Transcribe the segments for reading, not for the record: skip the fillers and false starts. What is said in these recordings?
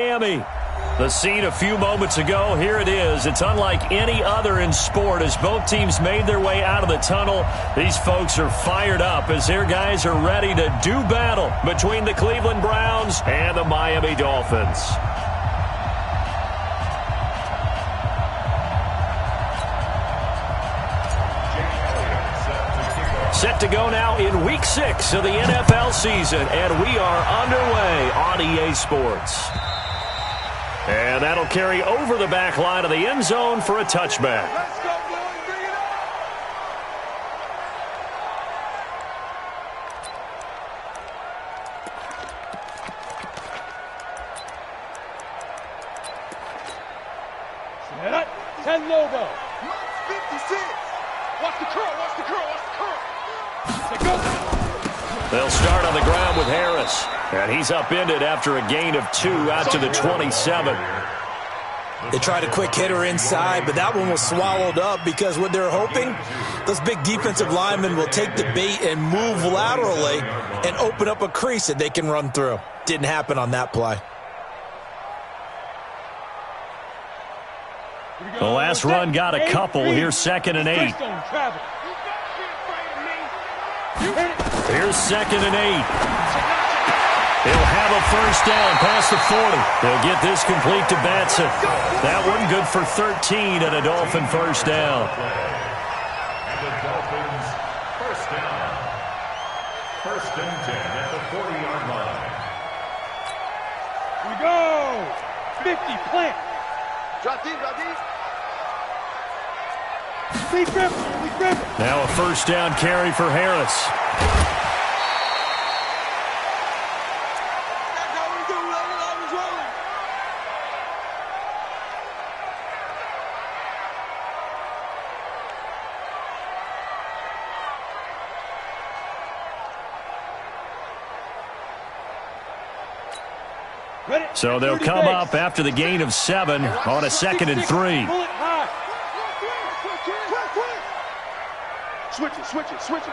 Miami. The scene a few moments ago, here it is. It's unlike any other in sport as both teams made their way out of the tunnel. These folks are fired up as their guys are ready to do battle between the Cleveland Browns and the Miami Dolphins. Set to go now in Week 6 of the NFL season, and we are underway on EA Sports. And that'll carry over the back line of the end zone for a touchback. Let's go, boys. Bring it on. Set up. 10 logo. 56. Watch the curl. Watch the curl. Watch the curl. Set go. They'll start on the ground with Harris. And he's upended after a gain of 2 out to the 27. They tried a quick hitter inside, but that one was swallowed up because what they're hoping, those big defensive linemen will take the bait and move laterally and open up a crease that they can run through. Didn't happen on that play. The last run got a couple. Here's 2nd and 8. Here's 2nd and 8. He'll have a first down past the 40. They'll get this complete to Batson. That one good for 13 and a Dolphin first down. And the Dolphins first down. 1st and 10 at the 40-yard line. Here we go. 50, plant. Drop deep, drop deep. BigStriver. Now a first down carry for Harris. So they'll come up after the gain of 7 on a 2nd and 3. Switch it.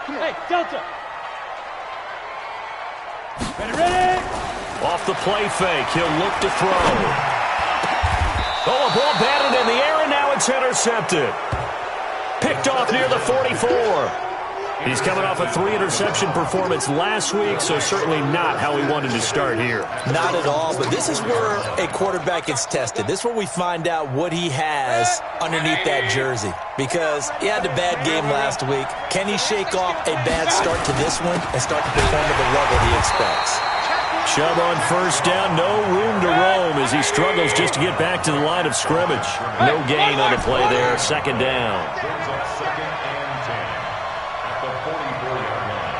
Come on. Hey, Delta. Ready. Off the play fake, he'll look to throw. Oh, a ball batted in the air, and now it's intercepted. Picked off near the 44. He's coming off a 3-interception performance last week, so certainly not how he wanted to start here. Not at all, but this is where a quarterback gets tested. This is where we find out what he has underneath that jersey. Because he had a bad game last week. Can he shake off a bad start to this one and start to perform at the level he expects? Chubb on first down, no room to roam as he struggles just to get back to the line of scrimmage. No gain on the play there, 2nd down. Brings up 2nd and 10 at the 44-yard line.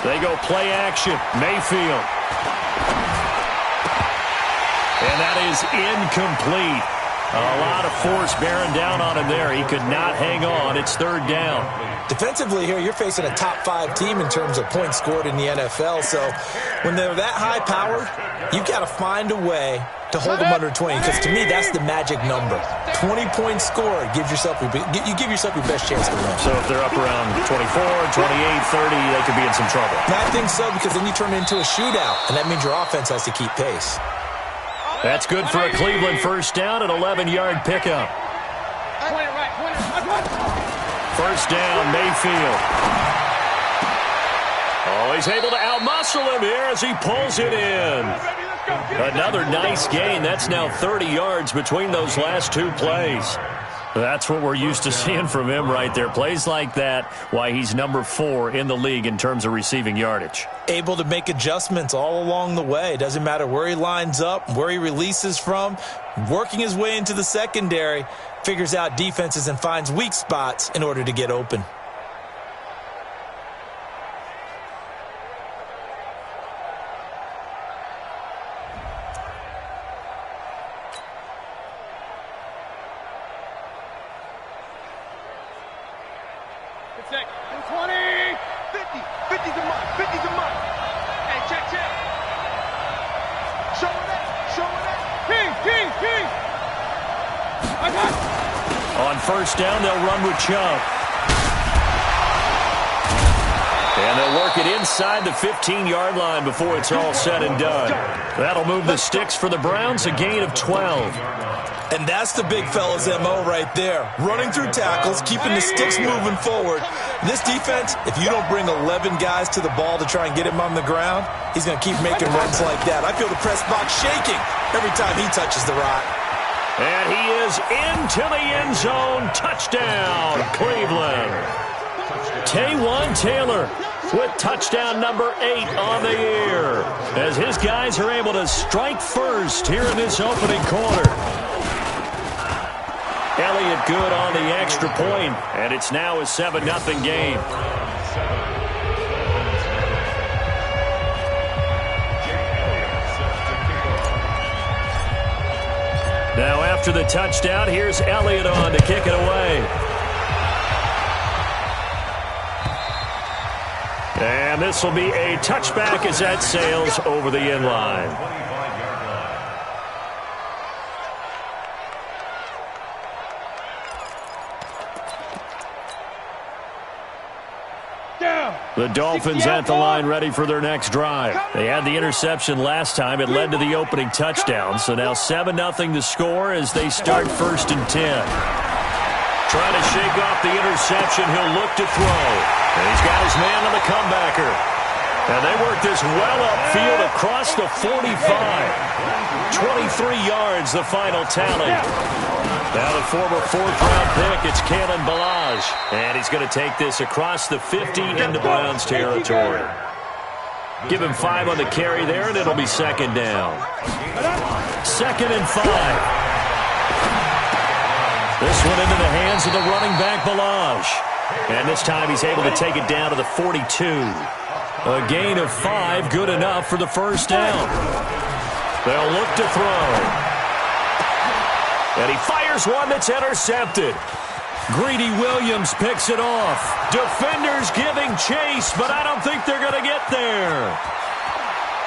They go play action. Mayfield. And that is incomplete. A lot of force bearing down on him there. He could not hang on. It's 3rd down. Defensively here, you're facing a top 5 team in terms of points scored in the NFL. So when they're that high-powered, you've got to find a way to hold them under 20. Because to me, that's the magic number. 20 points scored. You give yourself your best chance to win. So if they're up around 24, 28, 30, they could be in some trouble. And I think so, because then you turn it into a shootout, and that means your offense has to keep pace. That's good for a Cleveland first down, an 11-yard pickup. First down, Mayfield. Oh, he's able to outmuscle him here as he pulls it in. Another nice gain. That's now 30 yards between those last 2 plays. That's what we're used to seeing from him right there. Plays like that, why he's number 4 in the league in terms of receiving yardage. Able to make adjustments all along the way. Doesn't matter where he lines up, where he releases from, working his way into the secondary, figures out defenses and finds weak spots in order to get open. On first down, they'll run with Chubb. it inside the 15-yard line before it's all said and done. That'll move the sticks for the Browns, a gain of 12. And that's the big fella's MO right there. Running through tackles, keeping the sticks moving forward. This defense, if you don't bring 11 guys to the ball to try and get him on the ground, he's going to keep making runs like that. I feel the press box shaking every time he touches the rock. And he is into the end zone. Touchdown, Cleveland. Taywan Taylor with touchdown number 8 on the year, as his guys are able to strike first here in this opening quarter. Elliott good on the extra point, and it's now a 7-0 game. Now after the touchdown, here's Elliott on to kick it away. And this will be a touchback as that sails over the end line. The Dolphins at the line ready for their next drive. They had the interception last time. It led to the opening touchdown. So now 7-0 to score as they start 1st and 10. Trying to shake off the interception. He'll look to throw. And he's got his man on the comebacker. And they work this well upfield across the 45. 23 yards, the final tally. Now the former 4th-round pick, it's Kalen Ballage. And he's going to take this across the 50 into Browns territory. Give him 5 on the carry there, and it'll be 2nd down. 2nd and 5. This one into the hands of the running back, Ballage. And this time he's able to take it down to the 42. A gain of 5, good enough for the 1st down. They'll look to throw. And he fires one that's intercepted. Greedy Williams picks it off. Defenders giving chase, but I don't think they're going to get there.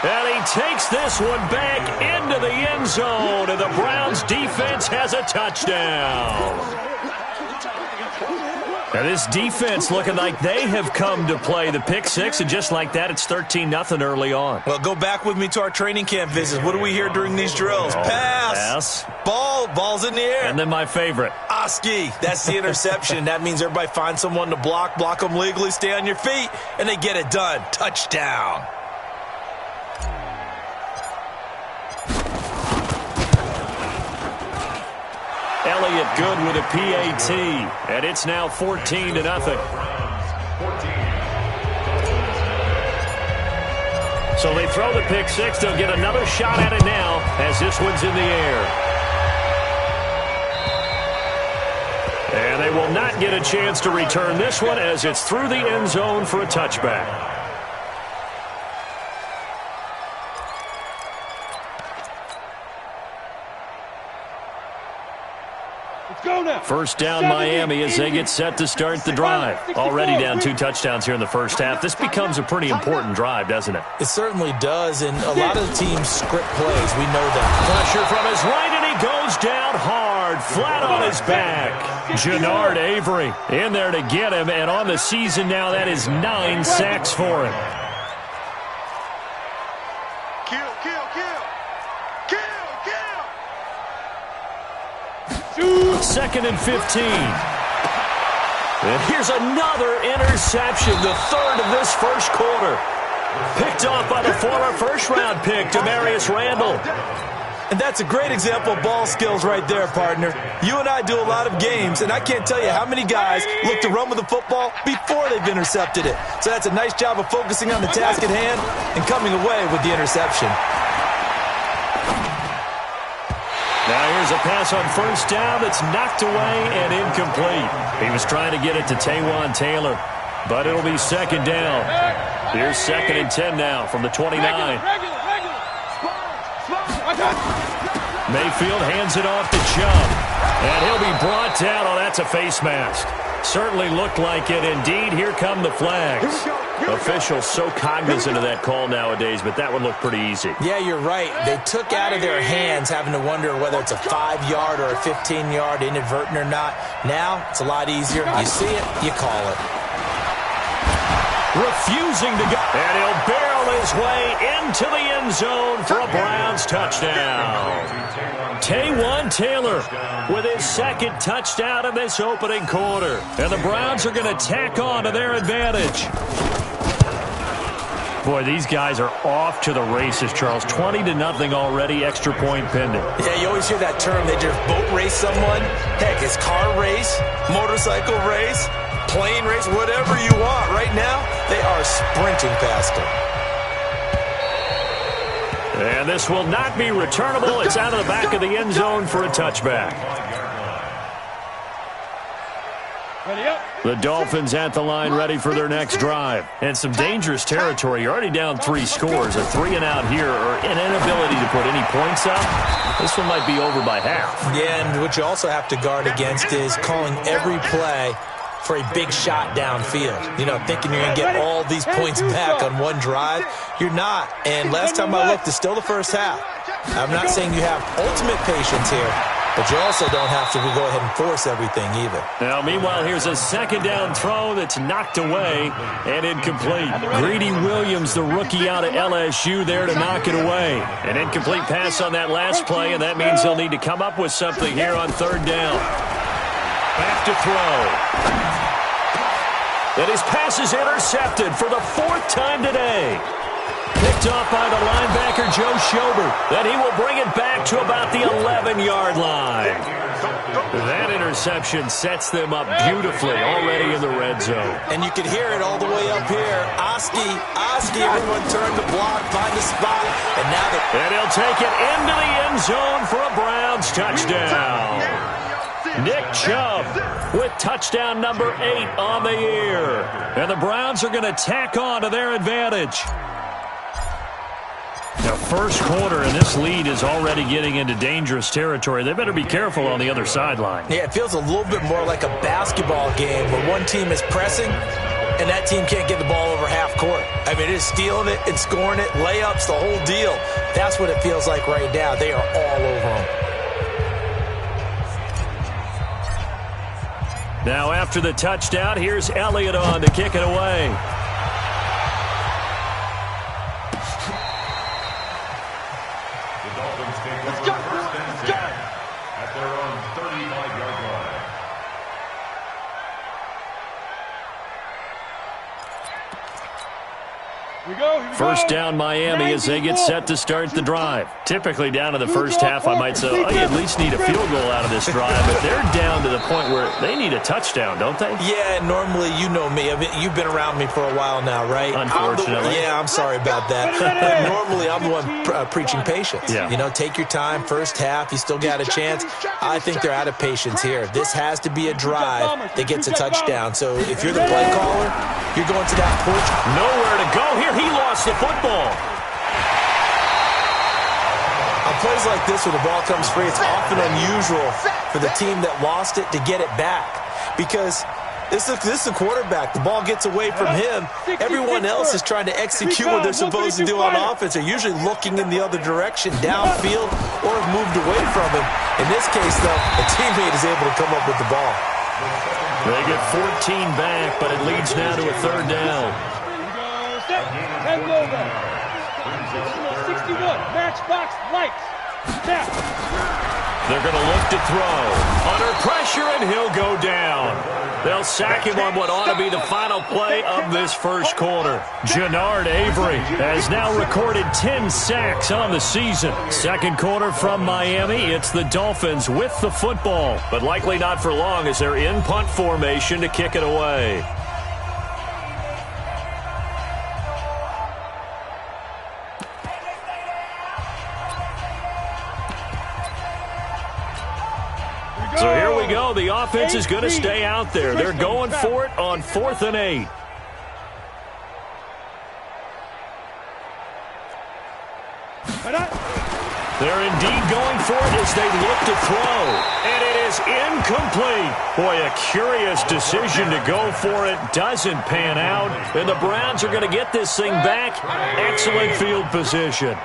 And he takes this one back into the end zone, and the Browns defense has a touchdown. Now this defense looking like they have come to play. The pick 6, and just like that, it's 13-0 early on. Well, go back with me to our training camp visits. What do we hear during these drills? Pass. Ball's in the air. And then my favorite. Oski. That's the interception. That means everybody finds someone to block them legally, stay on your feet, and they get it done. Touchdown. Elliott good with a PAT, and it's now 14-0. So they throw the pick 6. They'll get another shot at it now as this one's in the air. And they will not get a chance to return this one as it's through the end zone for a touchback. First down Miami as they get set to start the drive. Already down 2 touchdowns here in the first half. This becomes a pretty important drive, doesn't it? It certainly does, and a lot of the teams script plays. We know that. Pressure from his right, and he goes down hard, flat on his back. Jannard Avery in there to get him, and on the season now, that is 9 sacks for him. Second and 15. And here's another interception, the 3rd of this first quarter. Picked off by the former 1st-round pick, Demarius Randall. And that's a great example of ball skills right there, partner. You and I do a lot of games, and I can't tell you how many guys look to run with the football before they've intercepted it. So that's a nice job of focusing on the task at hand and coming away with the interception. Now here's a pass on 1st down that's knocked away and incomplete. He was trying to get it to Taywan Taylor, but it'll be 2nd down. Here's 2nd and 10 now from the 29. Mayfield hands it off to Chubb, and he'll be brought down. Oh, that's a face mask. Certainly looked like it. Indeed, here come the flags. Officials so cognizant of that call nowadays, but that would look pretty easy. Yeah, you're right. They took out of their hands having to wonder whether it's a 5-yard or a 15-yard inadvertent or not. Now, it's a lot easier. You see it, you call it. refusing to go. And he'll barrel his way into the end zone for a Browns touchdown. Taywan Taylor with his second touchdown in this opening quarter. And the Browns are going to tack on to their advantage. Boy, these guys are off to the races, Charles. 20-0 already, extra point pending. Yeah, you always hear that term. They just boat race someone. Heck, it's car race, motorcycle race, plane race, whatever you want. Right now, they are sprinting past him. And this will not be returnable. It's out of the back of the end zone for a touchback. Ready up. The Dolphins at the line ready for their next drive. And some dangerous territory. You're already down 3 scores. A 3-and-out here or an inability to put any points up. This one might be over by half. Yeah, and what you also have to guard against is calling every play for a big shot downfield. You know, thinking you're going to get all these points back on one drive. You're not. And last time I looked, it's still the first half. I'm not saying you have ultimate patience here, but you also don't have to go ahead and force everything either. Now, meanwhile, here's a second down throw that's knocked away and incomplete. Greedy Williams, the rookie out of LSU, there to knock it away. An incomplete pass on that last play, and that means he'll need to come up with something here on third down. Back to throw. And his pass is intercepted for the 4th time today. Picked off by the linebacker, Joe Schobert. Then he will bring it back to about the 11-yard line. That interception sets them up beautifully already in the red zone. And you can hear it all the way up here. Oski, everyone turn the block, find the spot, and now and he'll take it into the end zone for a Browns touchdown. Nick Chubb with touchdown number 8 on the year. And the Browns are going to tack on to their advantage. Now, first quarter, and this lead is already getting into dangerous territory. They better be careful on the other sideline. Yeah, it feels a little bit more like a basketball game where one team is pressing and that team can't get the ball over half court. I mean, it is stealing it and scoring it, layups, the whole deal. That's what it feels like right now. They are all over them. Now, after the touchdown, here's Elliott on to kick it away. First down Miami as they get set to start the drive. Typically down to the first half, I might say, oh, you at least need a field goal out of this drive, but they're down to the point where they need a touchdown, don't they? Yeah, normally, you know me. I mean, you've been around me for a while now, right? Unfortunately. I'm sorry about that. But normally, I'm the one preaching patience. Yeah. You know, take your time, first half, you still got a chance. I think they're out of patience here. This has to be a drive that gets a touchdown. So if you're the play caller, you're going to that porch. Nowhere to go here. He lost the football. On plays like this where the ball comes free, it's often unusual for the team that lost it to get it back. Because this is the quarterback. The ball gets away from him. Everyone else is trying to execute what they're supposed to do on offense. They're usually looking in the other direction, downfield, or have moved away from him. In this case, though, a teammate is able to come up with the ball. They get 14 back, but it leads now to a third down. And go back. 61. Matchbox lights. Snap. They're going to look to throw. Under pressure, and he'll go down. They'll sack him on what ought to be the final play of this first quarter. Jannard Avery has now recorded 10 sacks on the season. Second quarter from Miami. It's the Dolphins with the football, but likely not for long as they're in punt formation to kick it away. So here we go. The offense is going to stay out there. They're going for it on 4th and 8. They're indeed going for it as they look to throw. And it is incomplete. Boy, a curious decision to go for it. Doesn't pan out. And the Browns are going to get this thing back. Excellent field position.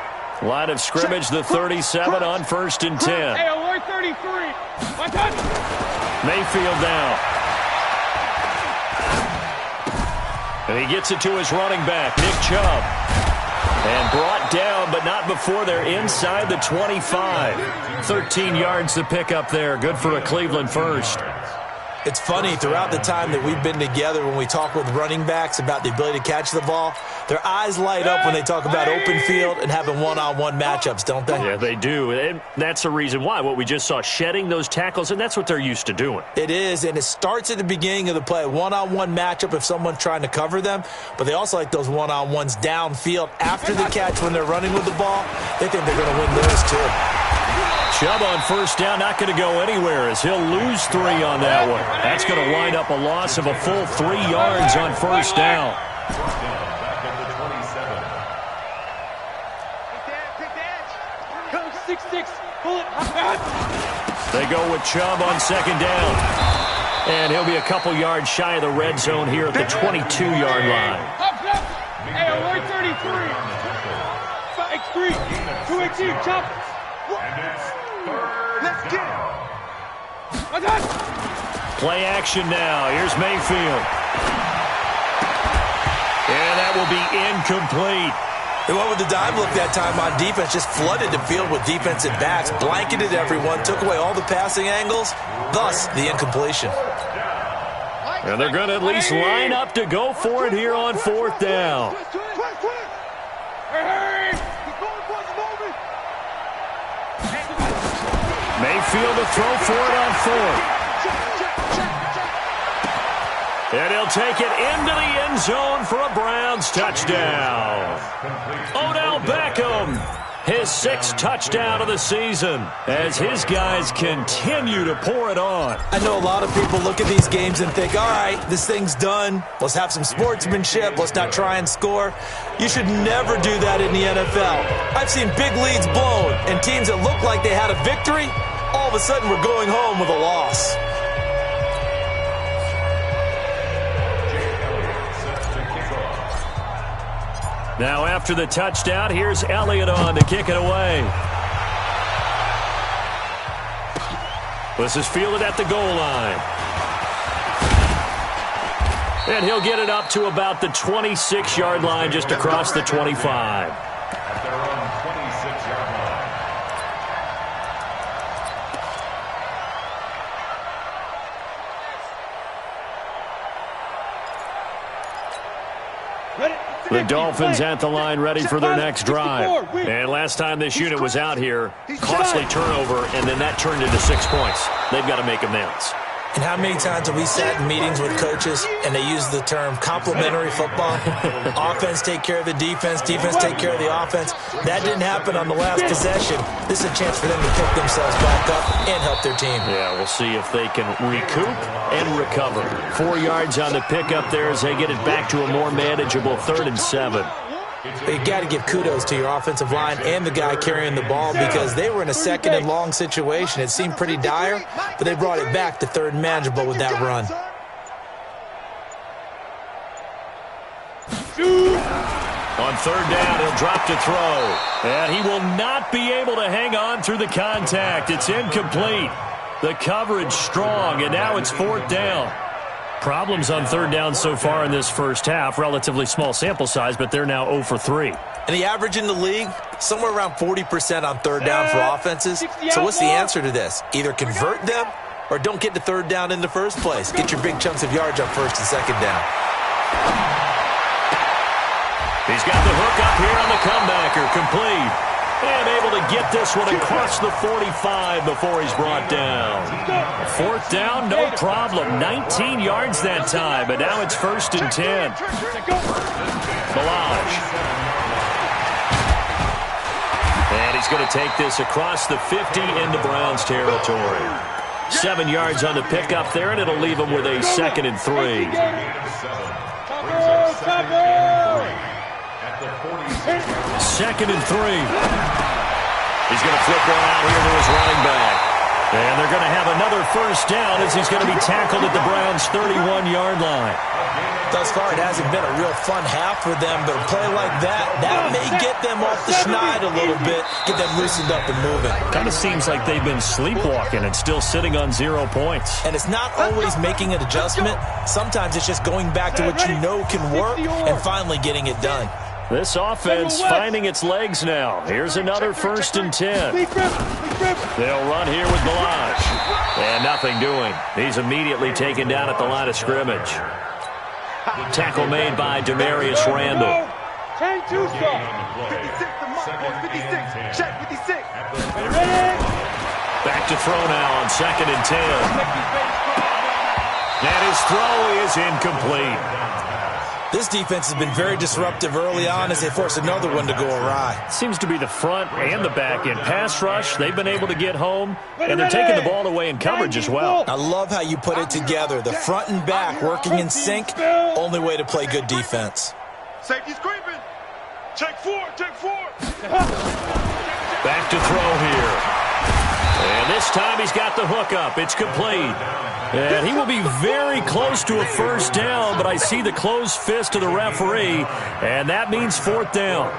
Line of scrimmage, the 37 on 1st and 10. Hey, alert 33. Mayfield down. And he gets it to his running back, Nick Chubb. And brought down, but not before they're inside the 25. 13 yards to pick up there. Good for a Cleveland first. It's funny, throughout the time that we've been together, when we talk with running backs about the ability to catch the ball, their eyes light up when they talk about open field and having one-on-one matchups, don't they? Yeah, they do. And that's the reason why. What we just saw, shedding those tackles, and that's what they're used to doing. It is, and it starts at the beginning of the play. One-on-one matchup if someone's trying to cover them, but they also like those one-on-ones downfield after the catch when they're running with the ball. They think they're going to win those too. Chubb on first down, not going to go anywhere as he'll lose 3 on that one. That's going to wind up a loss of a full 3 yards on first down. Back at the 27. Take the edge. Come 6-6. Pull it. They go with Chubb on second down. And he'll be a couple yards shy of the red zone here at the 22-yard line. Hey, alert 33. 5-3. 2-18. Chop. And it's third Let's get down. it. Play action now. Here's Mayfield. And that will be incomplete. They went with the dime look that time on defense, just flooded the field with defensive backs, blanketed everyone, took away all the passing angles, thus the incompletion. And they're going to at least line up to go for it here on fourth down. Mayfield to throw for it on fourth. And he'll take it into the end zone for a Browns touchdown. Odell Beckham, his 6th touchdown of the season as his guys continue to pour it on. I know a lot of people look at these games and think, all right, this thing's done. Let's have some sportsmanship. Let's not try and score. You should never do that in the NFL. I've seen big leads blown and teams that look like they had a victory, all of a sudden we're going home with a loss. Now after the touchdown, here's Elliott on to kick it away. This is fielded at the goal line. And he'll get it up to about the 26-yard line, just across the 25. At their own 26-yard line. The Dolphins at the line ready for their next drive. And last time this unit was out here, costly turnover, and then that turned into 6 points. They've got to make amends. And how many times have we sat in meetings with coaches and they use the term complementary football? Offense take care of the defense, defense take care of the offense. That didn't happen on the last possession. This is a chance for them to pick themselves back up and help their team. Yeah, we'll see if they can recoup and recover. 4 yards on the pickup there as they get it back to a more manageable 3rd and 7. But you got to give kudos to your offensive line and the guy carrying the ball because they were in a 2nd and long situation. It seemed pretty dire, but they brought it back to 3rd and manageable with that run. On 3rd down, he'll drop to throw. And he will not be able to hang on through the contact. It's incomplete. The coverage strong, and now it's 4th down. Problems on 3rd down so far in this first half. Relatively small sample size, but they're now 0 for 3. And the average in the league, somewhere around 40% on 3rd down for offenses. So what's the answer to this? Either convert them or don't get to 3rd down in the first place. Get your big chunks of yards on 1st and 2nd down. He's got the hook up here on the comebacker. Complete. And able to get this one across the 45 before he's brought down. 4th down, no problem. 19 yards that time, but now it's 1st and 10. Balaj. And he's going to take this across the 50 into Browns territory. 7 yards on the pickup there, and it'll leave him with a 2nd and 3. Second and 3. He's going to flip one out here to his running back. And they're going to have another first down as he's going to be tackled at the Browns' 31-yard line. Thus far, it hasn't been a real fun half for them, but a play like that may get them off the schneid a little bit, get them loosened up and moving. Kind of seems like they've been sleepwalking and still sitting on 0 points. And it's not always making an adjustment. Sometimes it's just going back to what you know can work and finally getting it done. This offense finding its legs now. Here's another 1st and 10. They'll run here with Balaj. And nothing doing. He's immediately taken down at the line of scrimmage. Tackle made by Demarius Randall. Chain 2 strong. 56 to Mark, 56. Check 56. Back to throw now on 2nd and 10. And his throw is incomplete. This defense has been very disruptive early on as they force another one to go awry. Seems to be the front and the back end. Pass rush, they've been able to get home, and they're taking the ball away in coverage as well. I love how you put it together. The front and back working in sync, only way to play good defense. Safety's creeping. Check 4, check 4. Back to throw here. And this time he's got the hook up. It's complete. And he will be very close to a first down, but I see the closed fist of the referee, and that means 4th down.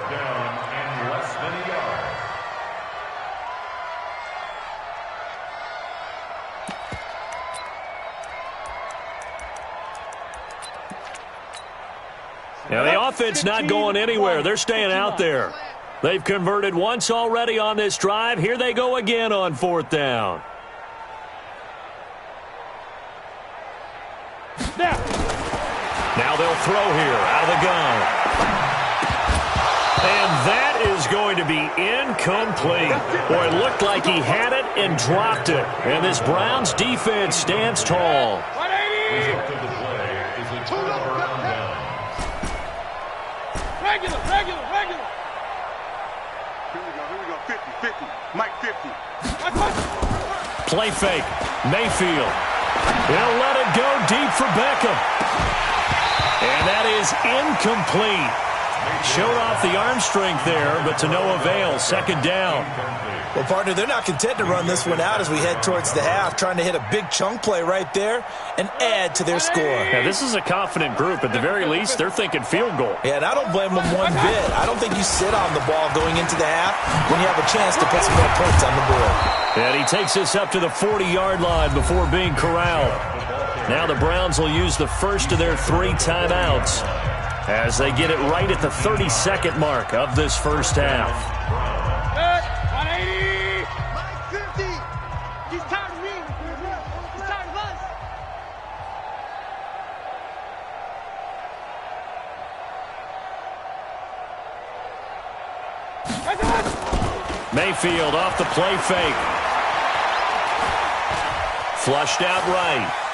Now the offense not going anywhere. They're staying out there. They've converted once already on this drive. Here they go again on 4th down. Now they'll throw here out of the gun. And that is going to be incomplete. Boy, it looked like he had it and dropped it. And this Browns defense stands tall. Regular. Here we go. 50. Mike 50. Play fake. Mayfield. They'll let it go deep for Beckham. And that is incomplete. Showed off the arm strength there, but to no avail. 2nd down. Well, partner, they're not content to run this one out as we head towards the half, trying to hit a big chunk play right there and add to their score. Now, this is a confident group. At the very least, they're thinking field goal. Yeah, and I don't blame them one bit. I don't think you sit on the ball going into the half when you have a chance to put some more points on the board. And he takes this up to the 40-yard line before being corralled. Now the Browns will use the first of their 3 timeouts as they get it right at the 32nd mark of this first half. 180. Mike 50. He's tired of me. He's tired of us. Mayfield off the play fake. Flushed out right.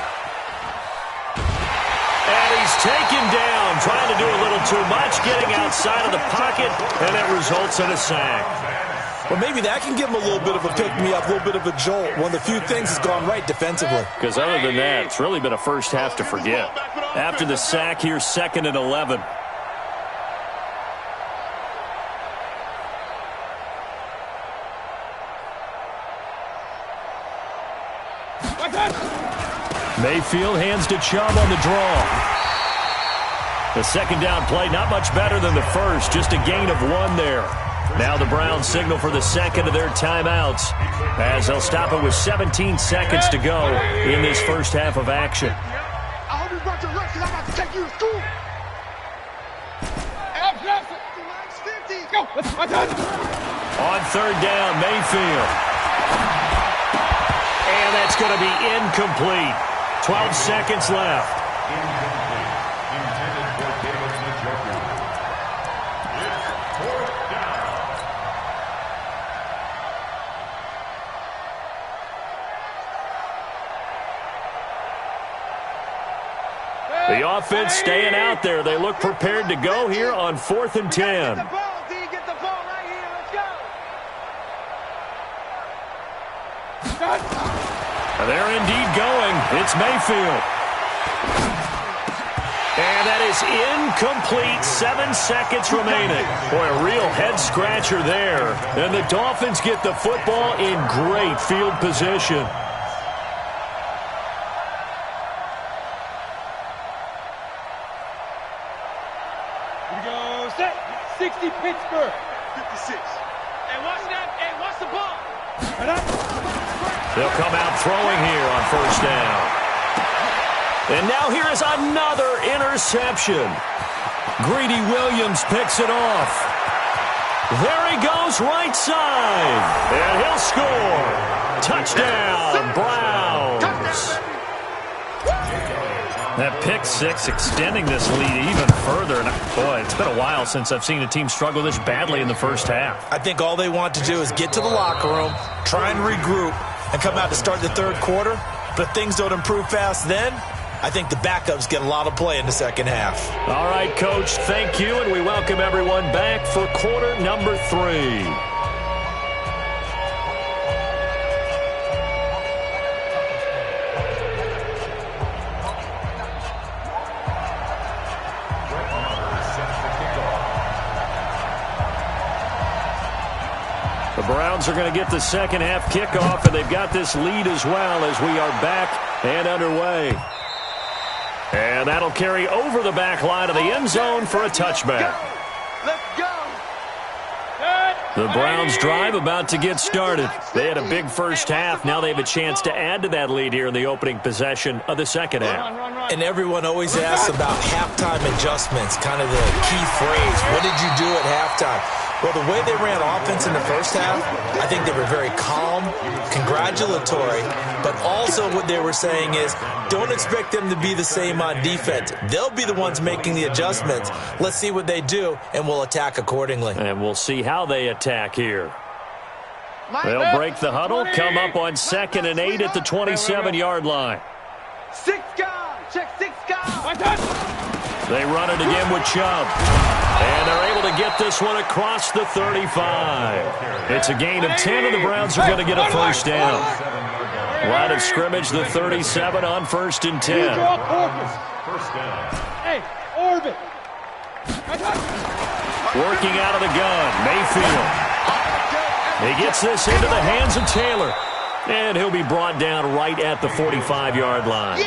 And he's taken down, trying to do a little too much, getting outside of the pocket, and it results in a sack. Well, maybe that can give him a little bit of a pick-me-up, a little bit of a jolt. One of the few things that's gone right defensively. Because other than that, it's really been a first half to forget. After the sack, here's 2nd and 11. Mayfield hands to Chubb on the draw. The 2nd down play, not much better than the first, just a gain of 1 there. Now the Browns signal for the 2nd of their timeouts as they'll stop it with 17 seconds to go in this first half of action. I hope you brought your lunch because I'm about to take you to school. Go. On 3rd down, Mayfield. And that's going to be incomplete. 12 seconds left. Incomplete. Intended for David Njoku. It's 4th down. The offense staying out there. They look prepared to go here on 4th and 10. Get the ball, D. Get the ball right here. Let's go. They're indeed going. It's Mayfield. And And that is incomplete. 7 seconds remaining. Boy, a real head-scratcher there. And the Dolphins get the football in great field position. Here we go. Set. 60 Pittsburgh. 56. Hey, watch that. Hey, watch the ball. They'll come out throwing here on first down. And now here is another interception. Greedy Williams picks it off. There he goes, right side. And he'll score. Touchdown, Browns. That pick six extending this lead even further. And boy, it's been a while since I've seen a team struggle this badly in the first half. I think all they want to do is get to the locker room, try and regroup, and come out to start the third quarter. But if things don't improve fast then, I think the backups get a lot of play in the second half. All right, Coach, thank you, and we welcome everyone back for quarter number 3. The Browns are going to get the second half kickoff, and they've got this lead as well as we are back and underway. And that'll carry over the back line of the end zone for a touchback. Let's go. The Browns drive about to get started. They had a big first half. Now they have a chance to add to that lead here in the opening possession of the second half. And everyone always asks about halftime adjustments, kind of the key phrase. What did you do at halftime? Well, the way they ran offense in the first half, I think they were very calm, congratulatory, but also what they were saying is don't expect them to be the same on defense. They'll be the ones making the adjustments. Let's see what they do, and we'll attack accordingly. And we'll see how they attack here. They'll break the huddle, come up on 2nd and 8 at the 27-yard line. 6 guys. Check 6 guys. They run it again with Chubb. And they're able to get this one across the 35. It's a gain of 10, and the Browns are going to get a first down. Line of scrimmage, the 37 on 1st and 10. Hey, Orbit. Working out of the gun, Mayfield. He gets this into the hands of Taylor. And he'll be brought down right at the 45-yard line.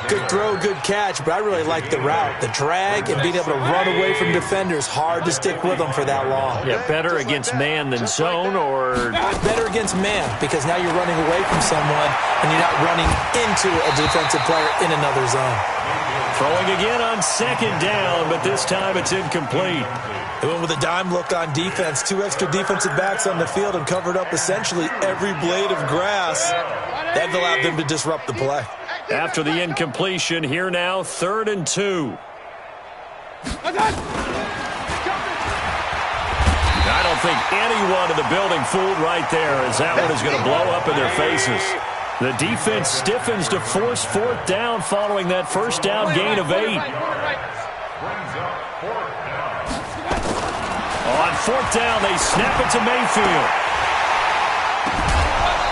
Good throw, good catch, but I really like the route. The drag and being able to run away from defenders, hard to stick with them for that long. Yeah, better against man than zone, or? Better against man, because now you're running away from someone and you're not running into a defensive player in another zone. Throwing again on 2nd down, but this time it's incomplete. They went with a dime look on defense. 2 extra defensive backs on the field and covered up essentially every blade of grass. That allowed them to disrupt the play. After the incompletion, here now, 3rd and 2. I don't think anyone in the building fooled right there, as that one is going to blow up in their faces. The defense stiffens to force 4th down following that first down gain of 8. On 4th down, they snap it to Mayfield.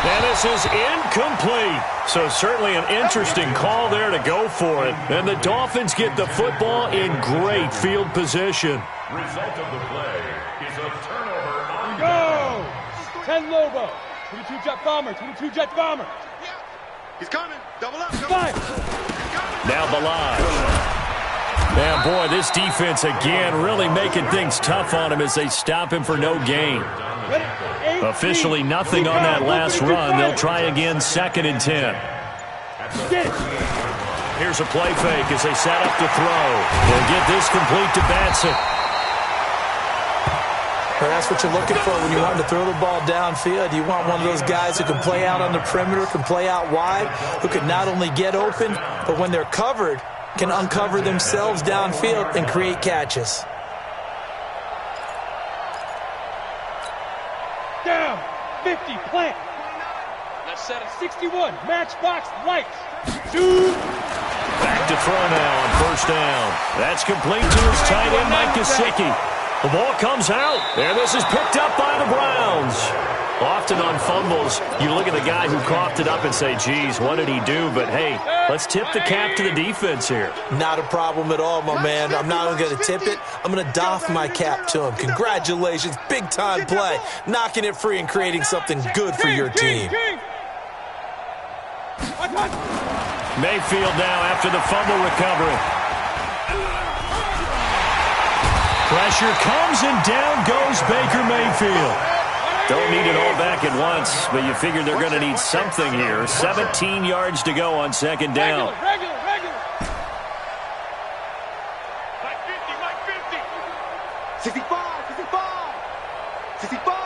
And this is incomplete. So certainly an interesting call there to go for it. And the Dolphins get the football in great field position. Result of the play is a turnover on Go! 10 Lobo. 22 jet bomber. 22 jet bomber. He's coming. Double up. Five. Now Balaj. Now, boy, this defense again really making things tough on him as they stop him for no gain. Officially nothing on that last run. They'll try again 2nd and 10. Here's a play fake as they set up to throw. They'll get this complete to Batson. Well, that's what you're looking for when you want to throw the ball downfield. You want one of those guys who can play out on the perimeter, can play out wide, who can not only get open, but when they're covered, can uncover themselves downfield and create catches. Down. 50. Plant. Let's set a 61. Matchbox lights. Shoot. Back to throw now on 1st down. That's complete to his tight end, Mike Gesicki. The ball comes out, and this is picked up by the Browns. Often on fumbles, you look at the guy who coughed it up and say, geez, what did he do? But, hey, let's tip the cap to the defense here. Not a problem at all, my man. I'm not going to tip it. I'm going to doff my cap to him. Congratulations. Big-time play. Knocking it free and creating something good for your team. Mayfield now after the fumble recovery. Pressure comes and down goes Baker Mayfield. Don't need it all back at once, but you figure they're going to need something here. 17 yards to go on second down. Regular. Mike 50. 65. 65.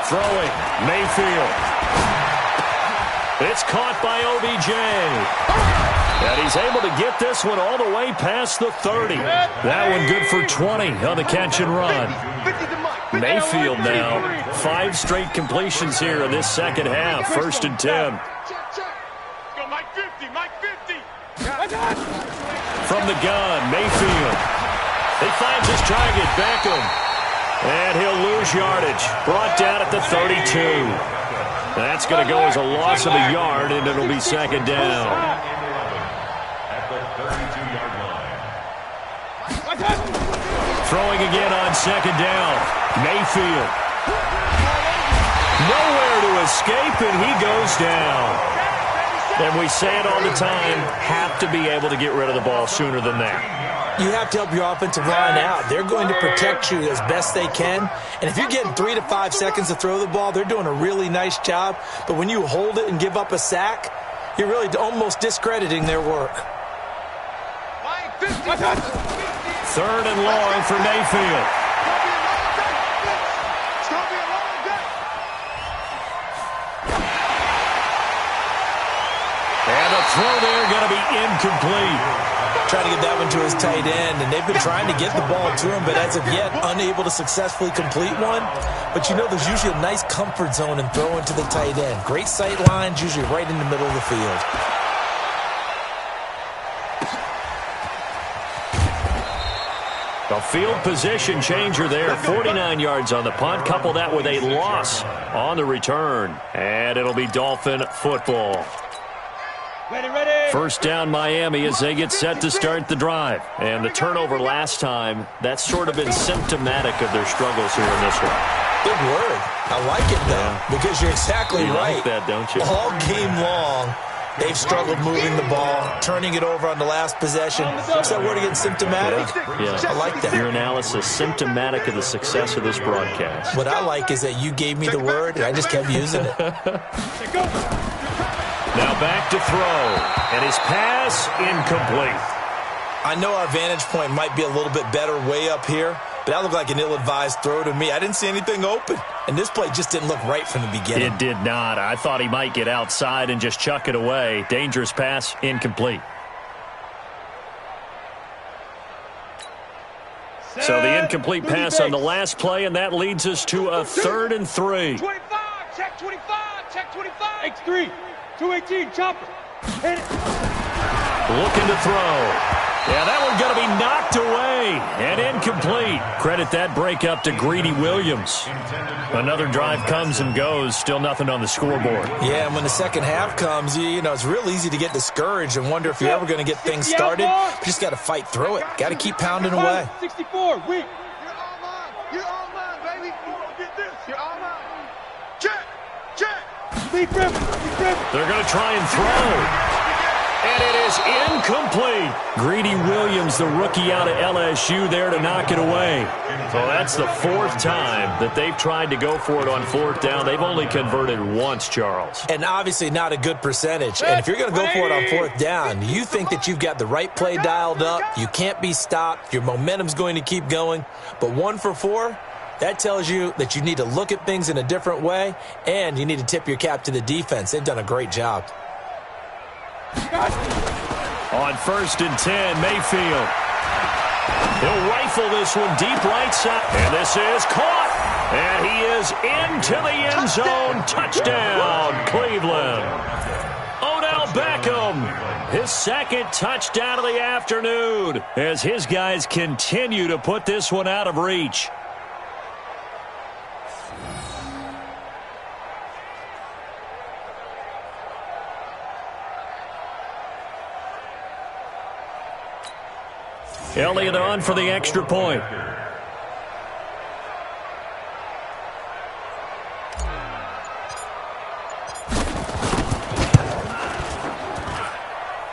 Throwing, Mayfield. It's caught by OBJ. And he's able to get this one all the way past the 30. That one good for 20 on the catch and run. Mayfield now, 5 straight completions here in this second half. 1st and 10. Go Mike 50. From the gun, Mayfield. He finds his target, Beckham. And he'll lose yardage. Brought down at the 32. That's going to go as a loss of a yard, and it'll be second down. At the 32-yard line. Throwing again on second down. Mayfield. Nowhere to escape, and he goes down. And we say it all the time, have to be able to get rid of the ball sooner than that. You have to help your offensive line out. They're going to protect you as best they can. And if you're getting 3 to 5 seconds to throw the ball, they're doing a really nice job. But when you hold it and give up a sack, you're really almost discrediting their work. 3rd and long for Mayfield. And the throw there going to be incomplete. Trying to get that one to his tight end, and they've been trying to get the ball to him, but as of yet, unable to successfully complete one. But you know there's usually a nice comfort zone in throwing to the tight end. Great sight lines, usually right in the middle of the field. A field position changer there. 49 yards on the punt. Couple that with a loss on the return. And it'll be Dolphin football. Ready. 1st down Miami as they get set to start the drive. And the turnover last time, that's sort of been symptomatic of their struggles here in this one. Good word. I like it, though, because you're exactly right. Like that, don't you? All game long, they've struggled moving the ball, turning it over on the last possession. Is that word again, symptomatic? Yeah. I like that. Your analysis, symptomatic of the success of this broadcast. What I like is that you gave me the word, and I just kept using it. Now back to throw, and his pass incomplete. I know our vantage point might be a little bit better way up here, but that looked like an ill-advised throw to me. I didn't see anything open, and this play just didn't look right from the beginning. It did not. I thought he might get outside and just chuck it away. Dangerous pass, incomplete. So the incomplete pass on the last play, and that leads us to a 3rd and 3. 25, check 25. X3, 218, chopper. Hit it. Looking to throw. Yeah, that one's going to be knocked away and incomplete. Credit that break up to Greedy Williams. Another drive comes and goes. Still nothing on the scoreboard. Yeah, and when the second half comes, you know, it's real easy to get discouraged and wonder if you're ever going to get things started. You just got to fight through it. Got to keep pounding away. 64, weak. You're all mine, baby. You won't get this. You're all mine. Check. They're going to try and throw. And it is incomplete. Greedy Williams, the rookie out of LSU, there to knock it away. So that's the 4th time that they've tried to go for it on 4th down. They've only converted once, Charles. And obviously not a good percentage. And if you're going to go for it on 4th down, you think that you've got the right play dialed up. You can't be stopped. Your momentum's going to keep going. But 1 for 4, that tells you that you need to look at things in a different way, and you need to tip your cap to the defense. They've done a great job. On 1st and 10, Mayfield. He'll rifle this one deep right side. And this is caught. And he is into the end zone. Touchdown, Cleveland. Odell Beckham, his second touchdown of the afternoon, as his guys continue to put this one out of reach. Elliott on for the extra point.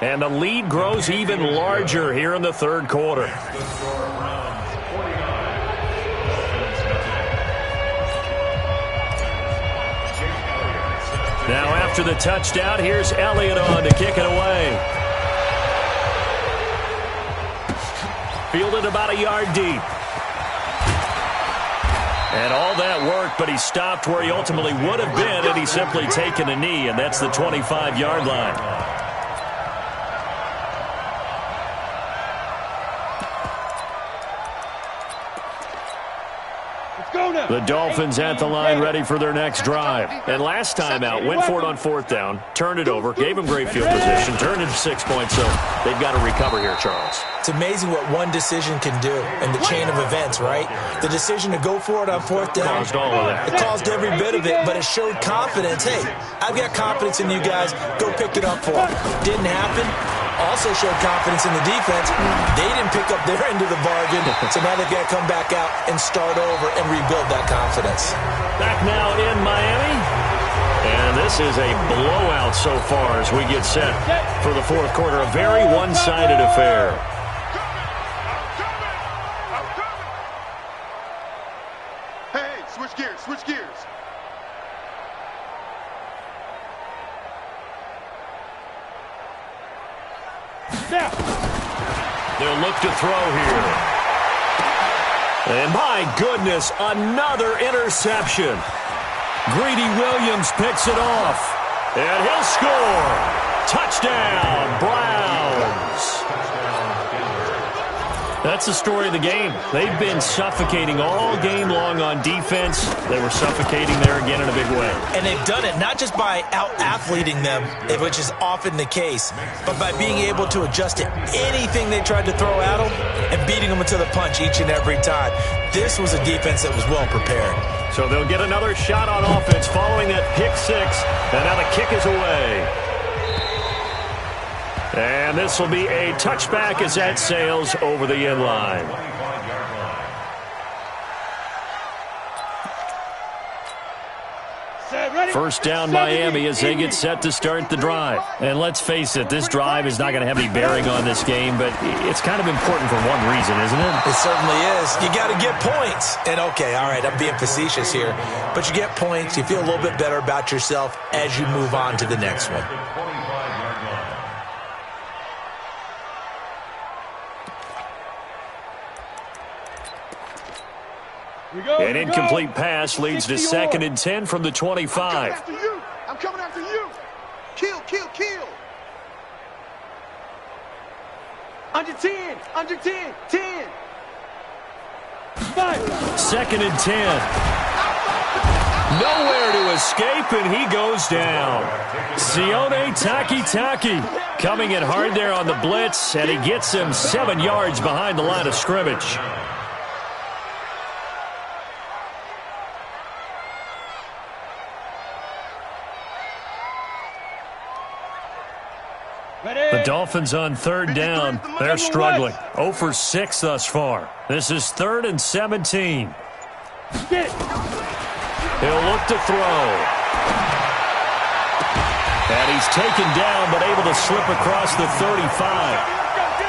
And the lead grows even larger here in the third quarter. Now after the touchdown, here's Elliott on to kick it away. Fielded about a yard deep. And all that work, but he stopped where he ultimately would have been had he simply taken a knee, and that's the 25-yard line. The Dolphins at the line ready for their next drive. And last time out, went for it on fourth down, turned it over, gave them great field position, turned it to 6 points, so they've got to recover here, Charles. It's amazing what one decision can do in the chain of events, right? The decision to go for it on fourth down. Caused all of that. It caused every bit of it, but it showed confidence. Hey, I've got confidence in you guys. Go pick it up for them. Didn't happen. Also showed confidence in the defense. They didn't pick up their end of the bargain, so now they've got to come back out and start over and rebuild that confidence. Back now in Miami. And this is a blowout so far as we get set for the fourth quarter. A very one-sided affair. Hey, switch gears, switch gears. Now. They'll look to throw here. And my goodness, another interception. Greedy Williams picks it off. And he'll score. Touchdown, Browns. That's the story of the game. They've been suffocating all game long on defense. They were suffocating there again in a big way. And they've done it not just by out-athleting them, which is often the case, but by being able to adjust to anything they tried to throw at them and beating them to the punch each and every time. This was a defense that was well prepared. So they'll get another shot on offense following that pick six. And now the kick is away. And this will be a touchback as that sails over the end line. First down Miami as they get set to start the drive. And let's face it, this drive is not going to have any bearing on this game, but it's kind of important for one reason, isn't it? It certainly is. You got to get points. And okay, all right, I'm being facetious here, but you get points, you feel a little bit better about yourself as you move on to the next one. An incomplete pass leads to 2nd and 10 from the 25. I'm coming after you. Kill, kill, kill. Under 10, under 10, 10. 5. 2nd and 10. Nowhere to escape, and he goes down. Sione Takitaki coming in hard there on the blitz, and he gets him 7 yards behind the line of scrimmage. The Dolphins on third down. They're struggling. 0 for 6 thus far. This is 3rd and 17. He'll look to throw. And he's taken down, but able to slip across the 35.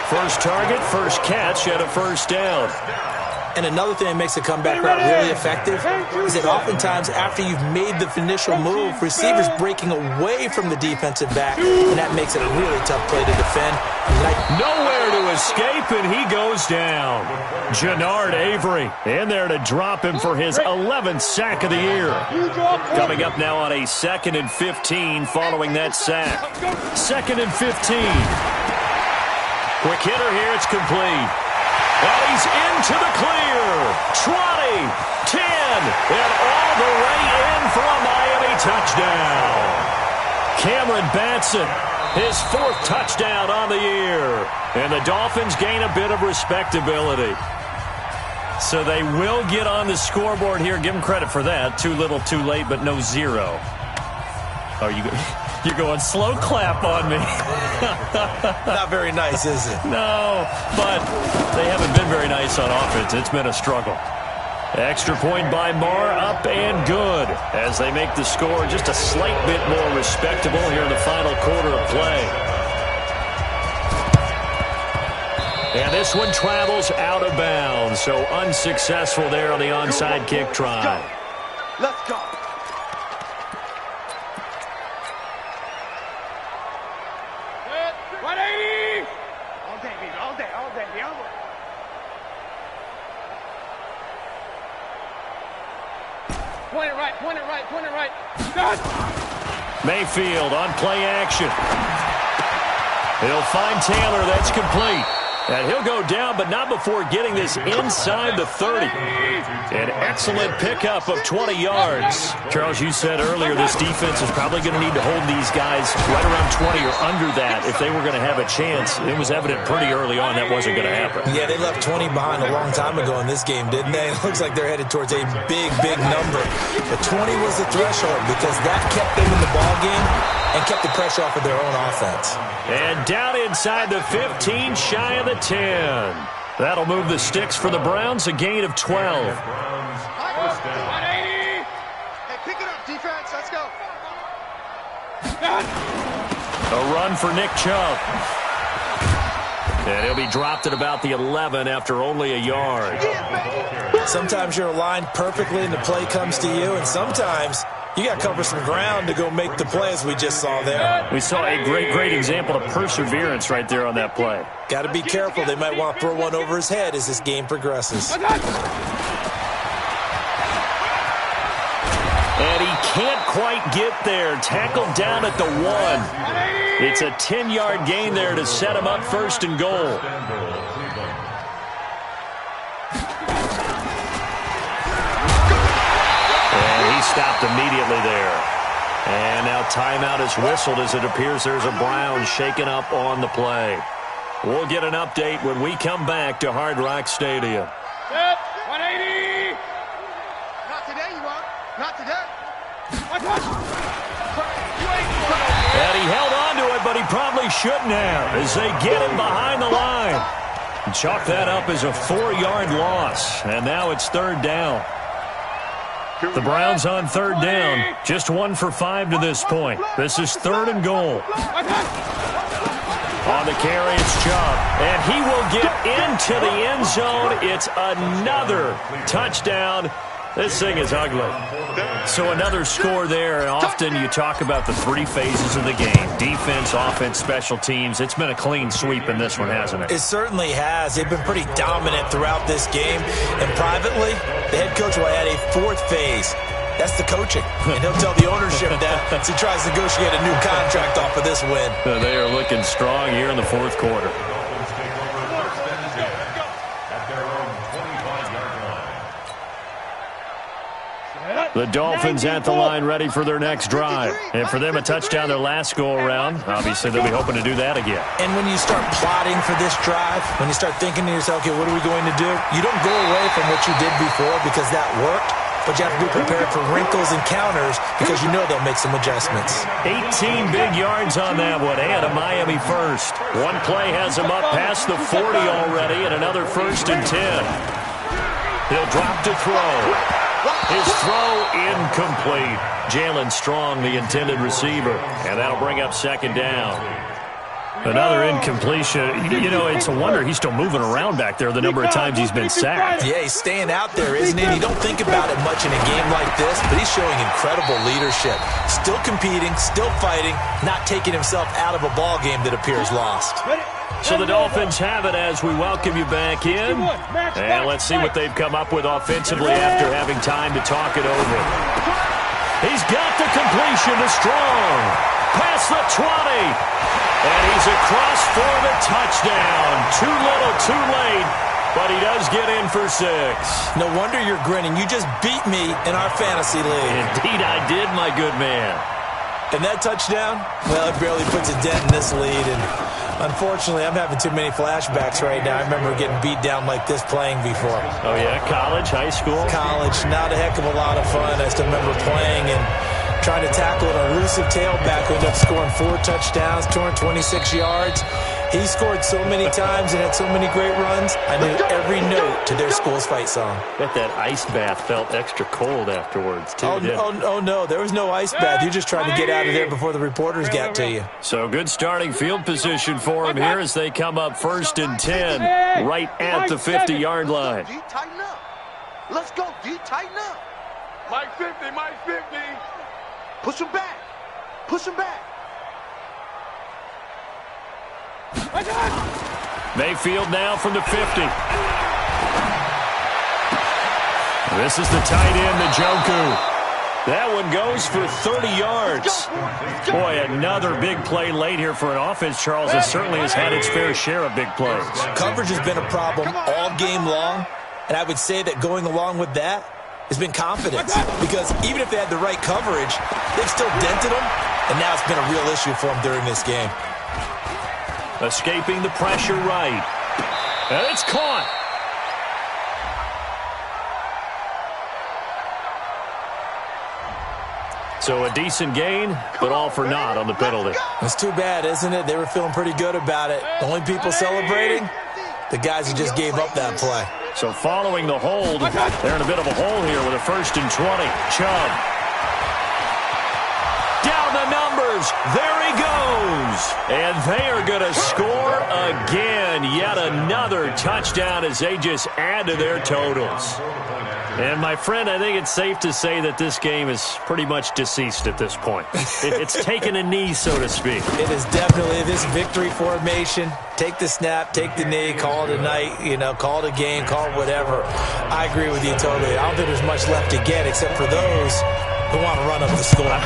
First target, first catch, and a first down. And another thing that makes the comeback route really effective is that oftentimes after you've made the initial move, receivers breaking away from the defensive back, and that makes it a really tough play to defend. Nowhere to escape, and he goes down. Jannard Avery in there to drop him for his 11th sack of the year. Coming up now on a 2nd and 15 following that sack. 2nd and 15. Quick hitter here, it's complete. And he's into the clear. 20, 10, and all the way in for a Miami touchdown. Cameron Batson His 4th touchdown on the year. And the Dolphins gain a bit of respectability. So they will get on the scoreboard here. Give them credit for that. Too little, too late, but no 0. Are you... You're going slow clap on me. Not very nice, is it? No, but they haven't been very nice on offense. It's been a struggle. Extra point by Marr, up and good, as they make the score just a slight bit more respectable here in the final quarter of play. And this one travels out of bounds, so unsuccessful there on the onside kick try. Let's go. Point it right. Mayfield on play action. He'll find Taylor. That's complete. And he'll go down, but not before getting this inside the 30. An excellent pickup of 20 yards. Charles, you said earlier this defense is probably going to need to hold these guys right around 20 or under that if they were going to have a chance. It was evident pretty early on that wasn't going to happen. Yeah, they left 20 behind a long time ago in this game, didn't they? It looks like they're headed towards a big, big number. But 20 was the threshold because that kept them in the ball game and kept the pressure off of their own offense. And down inside the 15, shy of the 10. That'll move the sticks for the Browns, a gain of 12. 180. Hey, pick it up, defense. Let's go. A run for Nick Chubb. And he'll be dropped at about the 11 after only a yard. Sometimes you're aligned perfectly and the play comes to you, and sometimes you got to cover some ground to go make the play, as we just saw there. We saw a great example of perseverance right there on that play. Got to be careful. They might want to throw one over his head as this game progresses. And he can't quite get there. Tackled down at the 1. It's a 10-yard gain there to set him up 1st and goal. Stopped immediately there. And now timeout is whistled as it appears there's a Brown shaken up on the play. We'll get an update when we come back to Hard Rock Stadium. 180. Not today, you won't. Not today. And he held on to it, but he probably shouldn't have as they get him behind the line. Chalk that up as a 4-yard loss. And now it's 3rd down. The Browns on 3rd down. Just 1 for 5 to this point. This is 3rd and goal. On the carry, it's Chubb. And he will get into the end zone. It's another touchdown. This thing is ugly. So another score there. And often you talk about the 3 phases of the game. Defense, offense, special teams. It's been a clean sweep in this one, hasn't it? It certainly has. They've been pretty dominant throughout this game. And privately, the head coach will add a 4th phase. That's the coaching. And he'll tell the ownership that as he tries to negotiate a new contract off of this win. They are looking strong here in the 4th quarter. The Dolphins at the line ready for their next drive. And for them, a touchdown their last go-around. Obviously, they'll be hoping to do that again. And when you start plotting for this drive, when you start thinking to yourself, okay, what are we going to do? You don't go away from what you did before because that worked, but you have to be prepared for wrinkles and counters because you know they'll make some adjustments. 18 big yards on that one, and a Miami first. One play has him up past the 40 already, and another 1st and 10. He'll drop to throw. His throw incomplete. Jalen Strong, the intended receiver. And that'll bring up 2nd down. Another incompletion. You know, it's a wonder he's still moving around back there the number of times he's been sacked. Yeah, he's staying out there, isn't he? You don't think about it much in a game like this, but he's showing incredible leadership. Still competing, still fighting, not taking himself out of a ball game that appears lost. So the Dolphins have it as we welcome you back in. And let's see what they've come up with offensively after having time to talk it over. He's got the completion to Strong. Past the 20. And he's across for the touchdown. Too little, too late. But he does get in for 6. No wonder you're grinning. You just beat me in our fantasy league. Indeed I did, my good man. And that touchdown, well, it barely puts a dent in this lead. And unfortunately, I'm having too many flashbacks right now. I remember getting beat down like this playing before. Oh, yeah? College, high school? College, not a heck of a lot of fun. I still remember playing and trying to tackle an elusive tailback who ended up scoring 4 touchdowns, 226 yards. He scored so many times and had so many great runs, I knew every note to their school's fight song. Bet that ice bath felt extra cold afterwards, too. Oh, no, there was no ice bath. You're just trying to get out of there before the reporters got to you. So good starting field position for him here as they come up 1st and 10, right at the 50-yard line. D, tighten up. Let's go, D, tighten up. Mike 50, Mike 50. Push him back. Push him back. Mayfield now from the 50. This is the tight end, Njoku. That one goes for 30 yards. Boy, another big play late here for an offense, Charles, that certainly has had its fair share of big plays. Coverage has been a problem all game long, and I would say that going along with that has been confidence. Because even if they had the right coverage, they've still dented them, and now it's been a real issue for them during this game. Escaping the pressure right. And it's caught. So a decent gain, but all for naught on the penalty. It's too bad, isn't it? They were feeling pretty good about it. The only people celebrating, the guys who just gave up that play. So following the hold, they're in a bit of a hole here with a 1st and 20. Chubb. Down the numbers. There he goes. And they are going to score again. Yet another touchdown as they just add to their totals. And, my friend, I think it's safe to say that this game is pretty much deceased at this point. It's taken a knee, so to speak. It is definitely this victory formation. Take the snap, take the knee, call it a night, call it a game, call it whatever. I agree with you totally. I don't think there's much left to get except for those who want to run up the score.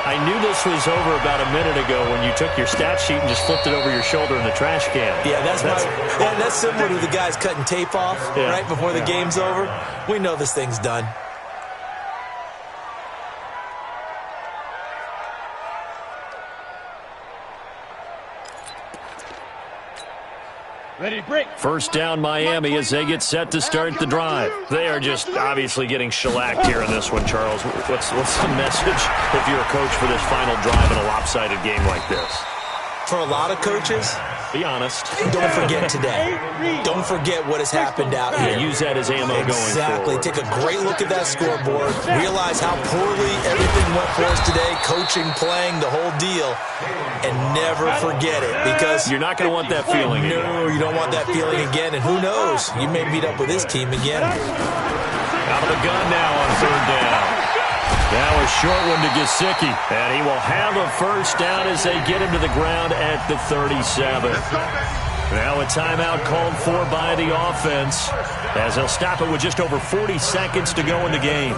I knew this was over about a minute ago when you took your stat sheet and just flipped it over your shoulder in the trash can. Yeah, that's similar to the guys cutting tape off right before the game's over. We know this thing's done. Ready, break. 1st down Miami as they get set to start the drive. They are just obviously getting shellacked here in this one, Charles. What's the message if you're a coach for this final drive in a lopsided game like this? For a lot of coaches, be honest. Don't forget today. Don't forget what has happened out here. Use that as ammo going forward. Exactly. Take a great look at that scoreboard. Realize how poorly everything went for us today. Coaching, playing, the whole deal. And never forget it. Because you're not going to want that feeling again. No, you don't want that feeling again. And who knows? You may meet up with this team again. Out of the gun now on 3rd down. Now a short one to Gesicki. And he will have a 1st down as they get him to the ground at the 37. Now a timeout called for by the offense as they'll stop it with just over 40 seconds to go in the game.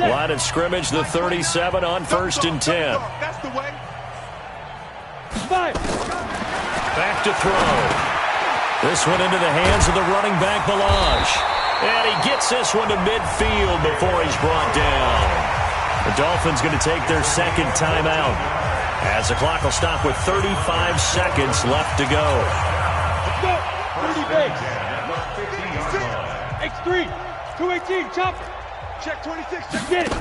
Line of scrimmage, the 37 on 1st and 10. That's the way. Back to throw. This one into the hands of the running back, Balaj. And he gets this one to midfield before he's brought down. The Dolphins going to take their 2nd timeout as the clock will stop with 35 seconds left to go. Let's go. 30 base. X3. 218. Chopper. Check 26. Check. Get it.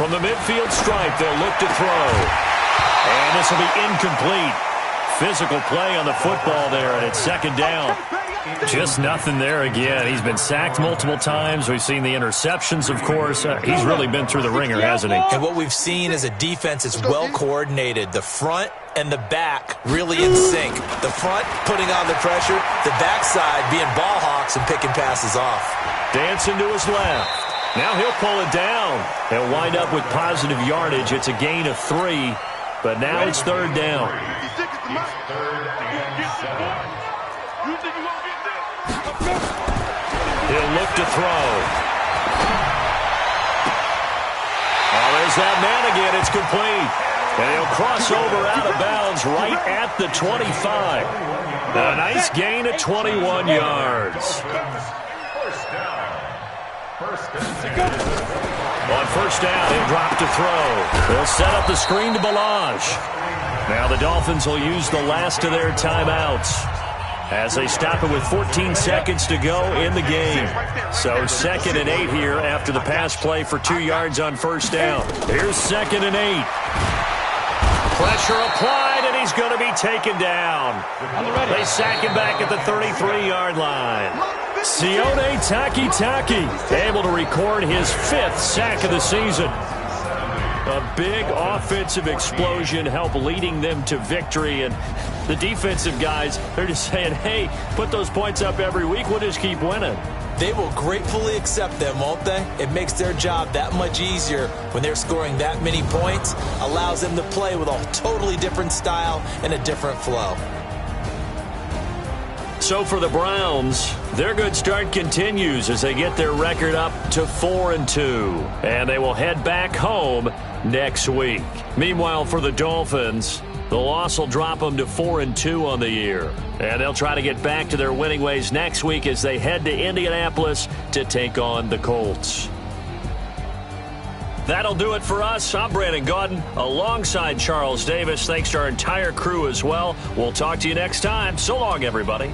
From the midfield stripe, they'll look to throw. And this will be incomplete. Physical play on the football there, and it's 2nd down. Just nothing there again. He's been sacked multiple times. We've seen the interceptions, of course. He's really been through the ringer, hasn't he? And what we've seen is a defense that's well coordinated. The front and the back really in sync. The front putting on the pressure, the backside being ball hawks and picking passes off. Dancing to his left. Now he'll pull it down. He'll wind up with positive yardage. It's a gain of 3, but now it's 3rd down. He'll look to throw. Oh, there's that man again. It's complete. And he'll cross over out of bounds right at the 25. A nice gain of 21 yards. 1st down. 1st and 10. On first down, he'll drop to throw. They'll set up the screen to Balaj. Now the Dolphins will use the last of their timeouts as they stop it with 14 seconds to go in the game. So 2nd and 8 here after the pass play for 2 yards on first down. Here's 2nd and 8. Pressure applied, and he's going to be taken down. They sack him back at the 33-yard line. Sione Takitaki able to record his 5th sack of the season. A big offensive explosion helped leading them to victory. And the defensive guys, they're just saying, hey, put those points up every week. We'll just keep winning. They will gratefully accept them, won't they? It makes their job that much easier when they're scoring that many points. Allows them to play with a totally different style and a different flow. So for the Browns, their good start continues as they get their record up to 4-2. And they will head back home next week. Meanwhile, for the Dolphins, the loss will drop them to 4-2 on the year. And they'll try to get back to their winning ways next week as they head to Indianapolis to take on the Colts. That'll do it for us. I'm Brandon Gaudin alongside Charles Davis. Thanks to our entire crew as well. We'll talk to you next time. So long, everybody.